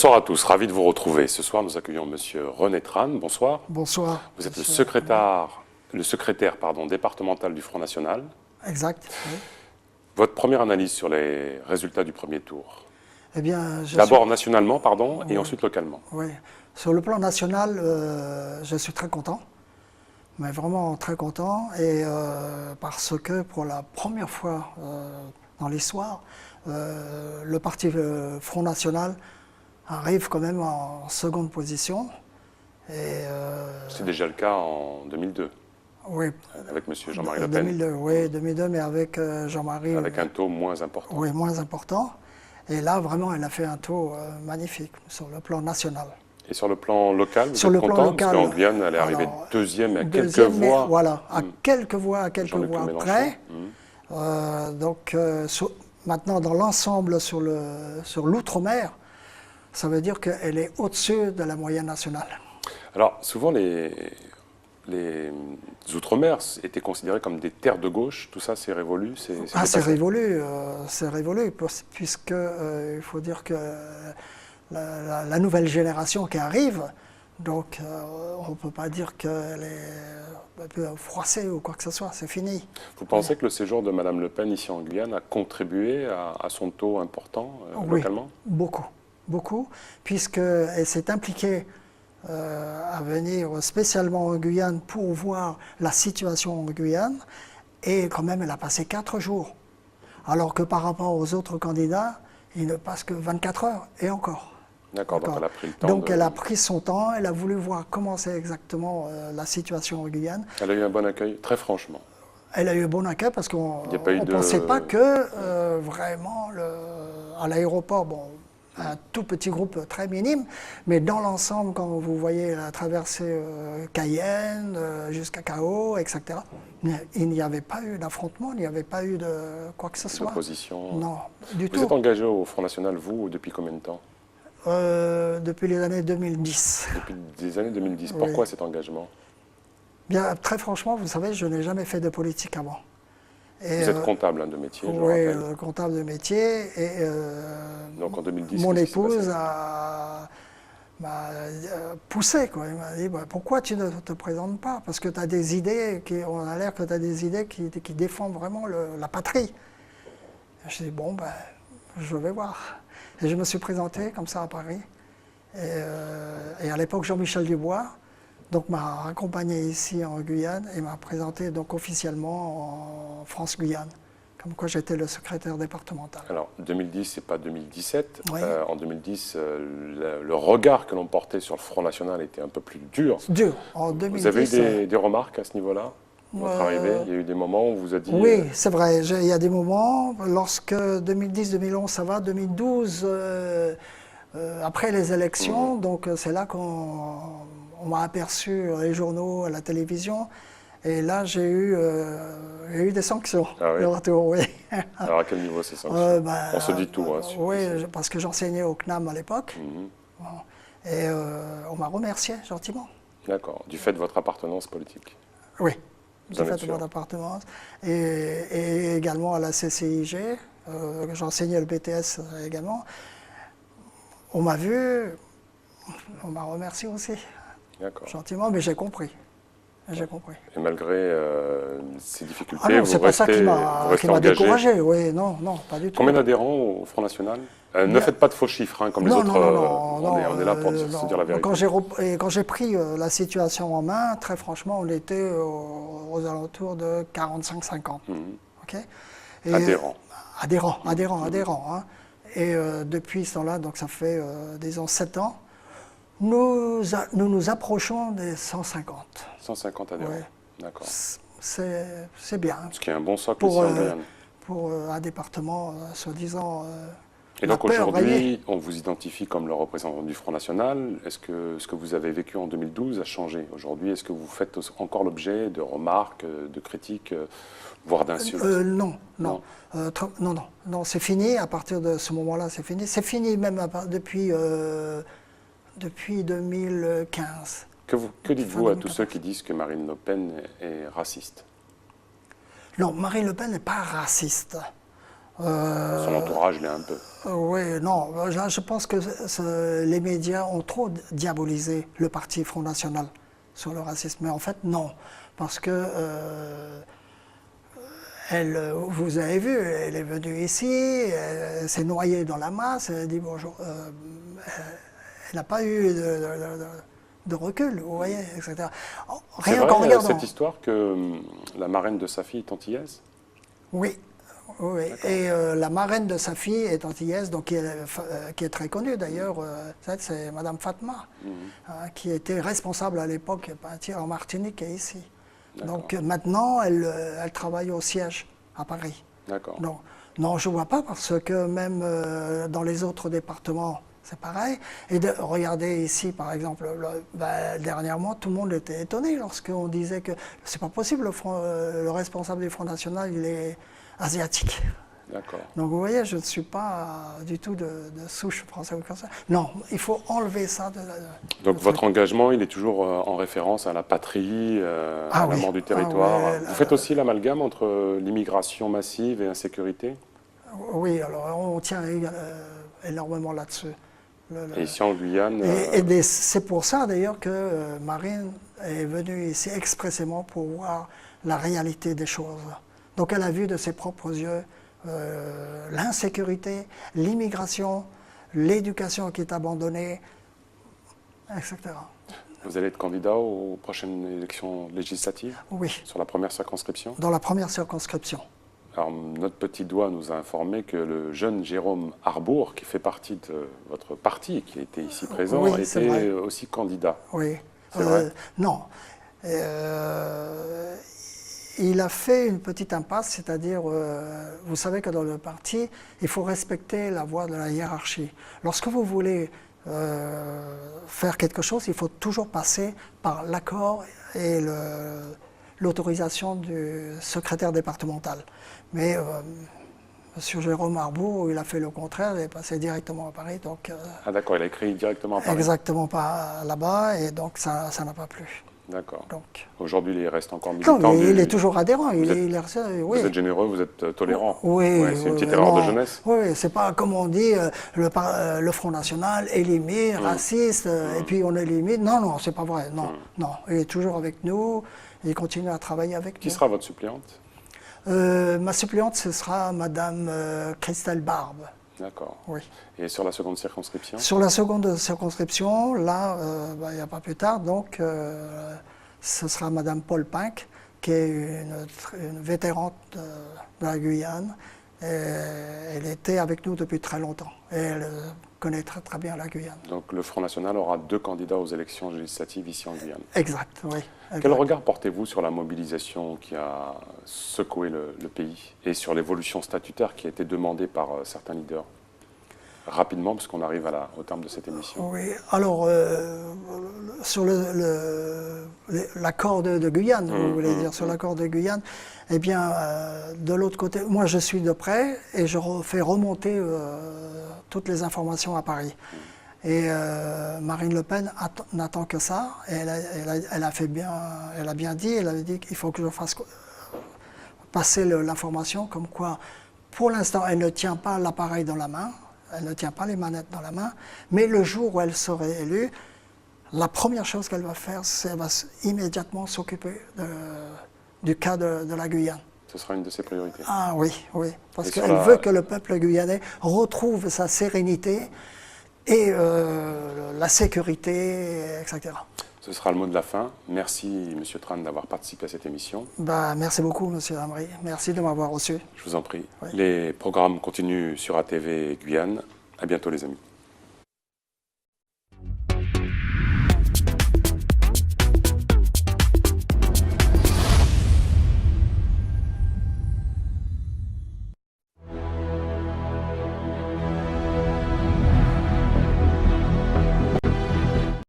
Bonsoir à tous, ravi de vous retrouver. Ce soir, nous accueillons Monsieur René Tran. Bonsoir. Bonsoir. Vous êtes le secrétaire départemental du Front National. Exact. Oui. Votre première analyse sur les résultats du premier tour? Eh bien, d'abord nationalement, pardon, oui. Et ensuite localement. Oui. Sur le plan national, je suis très content, mais vraiment très content, et parce que pour la première fois dans l'histoire, le parti Front National arrive quand même en seconde position. C'est déjà le cas en 2002. Oui. Avec M. Jean-Marie Le Pen. 2002, oui, 2002, mais avec Jean-Marie. Avec un taux moins important. Oui, moins important. Et là, vraiment, elle a fait un taux magnifique sur le plan national. Et sur le plan local, vous sur êtes le content, plan local, parce qu'en Guyane, elle est arrivée deuxième à quelques voix. Voilà, à quelques voix près. Donc, maintenant, dans l'ensemble, sur l'outre-mer, ça veut dire qu'elle est au-dessus de la moyenne nationale. Alors, souvent, les Outre-mer étaient considérés comme des terres de gauche. Tout ça, c'est révolu? C'est révolu, puisque il faut dire que la nouvelle génération qui arrive, donc on ne peut pas dire qu'elle est froissée ou quoi que ce soit, c'est fini. Vous pensez que le séjour de Mme Le Pen ici en Guyane a contribué à son taux important localement? Oui, beaucoup, puisqu'elle s'est impliquée à venir spécialement en Guyane pour voir la situation en Guyane, et quand même elle a passé 4 jours, alors que par rapport aux autres candidats, il ne passe que 24 heures, et encore. D'accord, donc elle a pris le temps. Donc elle a pris son temps, elle a voulu voir comment c'est exactement la situation en Guyane. Elle a eu un bon accueil, très franchement. Elle a eu un bon accueil parce qu'on ne pensait pas que vraiment à l'aéroport, bon, un tout petit groupe très minime, mais dans l'ensemble, quand vous voyez la traversée Cayenne jusqu'à Cahos, etc., il n'y avait pas eu d'affrontement, il n'y avait pas eu de quoi que ce soit. D'opposition? Non, du tout. Vous êtes engagé au Front National, vous, depuis combien de temps? Depuis les années 2010. Depuis les années 2010. Pourquoi cet engagement? Bien, très franchement, vous savez, je n'ai jamais fait de politique avant. Et vous êtes comptable de métier, je oui, rappelle. Comptable de métier. Et donc en 2010, mon épouse m'a poussé, quoi. Elle m'a dit, bah, pourquoi tu ne te présentes pas? Parce que tu as des idées, on a l'air que tu as des idées qui défendent vraiment la patrie. Je dis, bon, ben, je vais voir. Et je me suis présenté comme ça à Paris. Et à l'époque, Jean-Michel Dubois m'a accompagné ici en Guyane et m'a présenté donc officiellement en France-Guyane, comme quoi j'étais le secrétaire départemental. Alors, 2010, c'est pas 2017. Oui. En 2010, le regard que l'on portait sur le Front National était un peu plus dur. Dur. En 2010, vous avez eu des remarques à ce niveau-là? Votre arrivée, il y a eu des moments où vous a dit... Oui, c'est vrai. Il y a des moments, lorsque 2010-2011, ça va, 2012, après les élections, donc c'est là qu'on m'a aperçu les journaux, à la télévision, et là j'ai eu des sanctions. Ah oui. Le retour, oui. Alors à quel niveau ces sanctions? On se dit tout. Hein, oui, parce que j'enseignais au CNAM à l'époque, et on m'a remercié gentiment. D'accord, du fait de votre appartenance politique? Oui. Du fait de mon appartenance, et également à la CCIG, j'enseignais le BTS également. On m'a vu, on m'a remercié aussi, gentiment, mais j'ai compris. J'ai compris. Et malgré ces difficultés, non, c'est pas ça qui m'a découragé. Oui, non, pas du tout. Combien d'adhérents au Front National? Ne faites pas de faux chiffres, hein, comme les autres. Non, on est là pour se dire la vérité. Quand j'ai pris la situation en main, très franchement, on était aux alentours de 45-50. Okay, adhérents. Hein. Et depuis ce temps-là, donc ça fait, disons, 7 ans, nous approchons des 150. 150 adhérents, ouais. D'accord. C'est bien. Ce qui est un bon socle ici en Guyane. Pour un département, soi-disant... Et donc aujourd'hui, on vous identifie comme le représentant du Front National. Est-ce que ce que vous avez vécu en 2012 a changé aujourd'hui? Est-ce que vous faites encore l'objet de remarques, de critiques, voire d'insultes? Non, c'est fini. À partir de ce moment-là, c'est fini. C'est fini même depuis 2015. Que dites-vous à tous ceux qui disent que Marine Le Pen est raciste? Non, Marine Le Pen n'est pas raciste. Son entourage l'est un peu. Oui, non, là, je pense que les médias ont trop diabolisé le parti Front National sur le racisme. Mais en fait, non. Parce que, vous avez vu, elle est venue ici, elle s'est noyée dans la masse, elle a dit bonjour. Elle n'a pas eu de recul, vous voyez, etc. C'est Rien qu'en vrai, regardant. cette histoire que la marraine de sa fille est antillaise? Oui. Oui, et la marraine de sa fille est antillaise, donc qui est très connue d'ailleurs, c'est Madame Fatma, qui était responsable à l'époque en Martinique et ici. Donc maintenant, elle travaille au siège à Paris. D'accord. Non, je ne vois pas, parce que même dans les autres départements, c'est pareil. Et regardez ici, par exemple, dernièrement, tout le monde était étonné lorsqu'on disait que c'est pas possible, le responsable du Front National, il est asiatique. D'accord. Donc vous voyez, je ne suis pas du tout de souche française ou comme ça. Non, il faut enlever ça. Donc votre engagement, il est toujours en référence à la patrie, à l'amour du territoire. Vous faites aussi l'amalgame entre l'immigration massive et l'insécurité? Oui, alors on tient énormément là-dessus. Et ici en Guyane... Et c'est pour ça d'ailleurs que Marine est venue ici expressément pour voir la réalité des choses. Donc elle a vu de ses propres yeux l'insécurité, l'immigration, l'éducation qui est abandonnée, etc. Vous allez être candidat aux prochaines élections législatives? Oui. Sur la première circonscription? Dans la première circonscription. Alors, notre petit doigt nous a informé que le jeune Jérôme Arbour, qui fait partie de votre parti, qui était ici présent, était aussi candidat. Oui. C'est vrai? Non. Il a fait une petite impasse, c'est-à-dire, vous savez que dans le parti, il faut respecter la voie de la hiérarchie. Lorsque vous voulez faire quelque chose, il faut toujours passer par l'accord et l'autorisation du secrétaire départemental. Mais M. Jérôme Arbour, il a fait le contraire, il est passé directement à Paris. Donc, ah d'accord, il a écrit directement à Paris. Exactement, pas là-bas, et donc ça n'a pas plu. D'accord. Aujourd'hui, il reste encore militant. Non, il est toujours adhérent. Vous êtes généreux, vous êtes tolérant. Oui. C'est une petite erreur de jeunesse. Oui, c'est pas comme on dit, le Front National élimine, raciste, et puis on élimine. Non, c'est pas vrai. Non, il est toujours avec nous, il continue à travailler avec nous. Qui sera votre suppléante? Ma suppléante, ce sera Madame Christelle Barbe. D'accord. Oui. Et sur la seconde circonscription? Sur la seconde circonscription, là, il n'y a pas plus tard, donc ce sera Madame Paul Pinck, qui est une vétérante de la Guyane. Et elle était avec nous depuis très longtemps et elle connaît très, très bien la Guyane. Donc le Front National aura 2 candidats aux élections législatives ici en Guyane. Exact, oui. Exact. Quel regard portez-vous sur la mobilisation qui a secoué le pays et sur l'évolution statutaire qui a été demandée par certains leaders? Rapidement, parce qu'on arrive au terme de cette émission. Oui, alors, sur l'accord de Guyane, vous voulez dire, sur l'accord de Guyane, eh bien, de l'autre côté, moi je suis de près et je fais remonter toutes les informations à Paris. Et Marine Le Pen n'attend que ça, et elle a bien dit, elle avait dit qu'il faut que je fasse passer l'information comme quoi, pour l'instant, elle ne tient pas l'appareil dans la main, elle ne tient pas les manettes dans la main, mais le jour où elle serait élue, la première chose qu'elle va faire, c'est qu'elle va immédiatement s'occuper du cas de la Guyane. Ce sera une de ses priorités. Ah oui, parce qu'elle veut que le peuple guyanais retrouve sa sérénité et la sécurité, etc. Ce sera le mot de la fin. Merci, M. Tran, d'avoir participé à cette émission. Merci beaucoup, M. Amri. Merci de m'avoir reçu. Je vous en prie. Oui. Les programmes continuent sur ATV Guyane. À bientôt, les amis.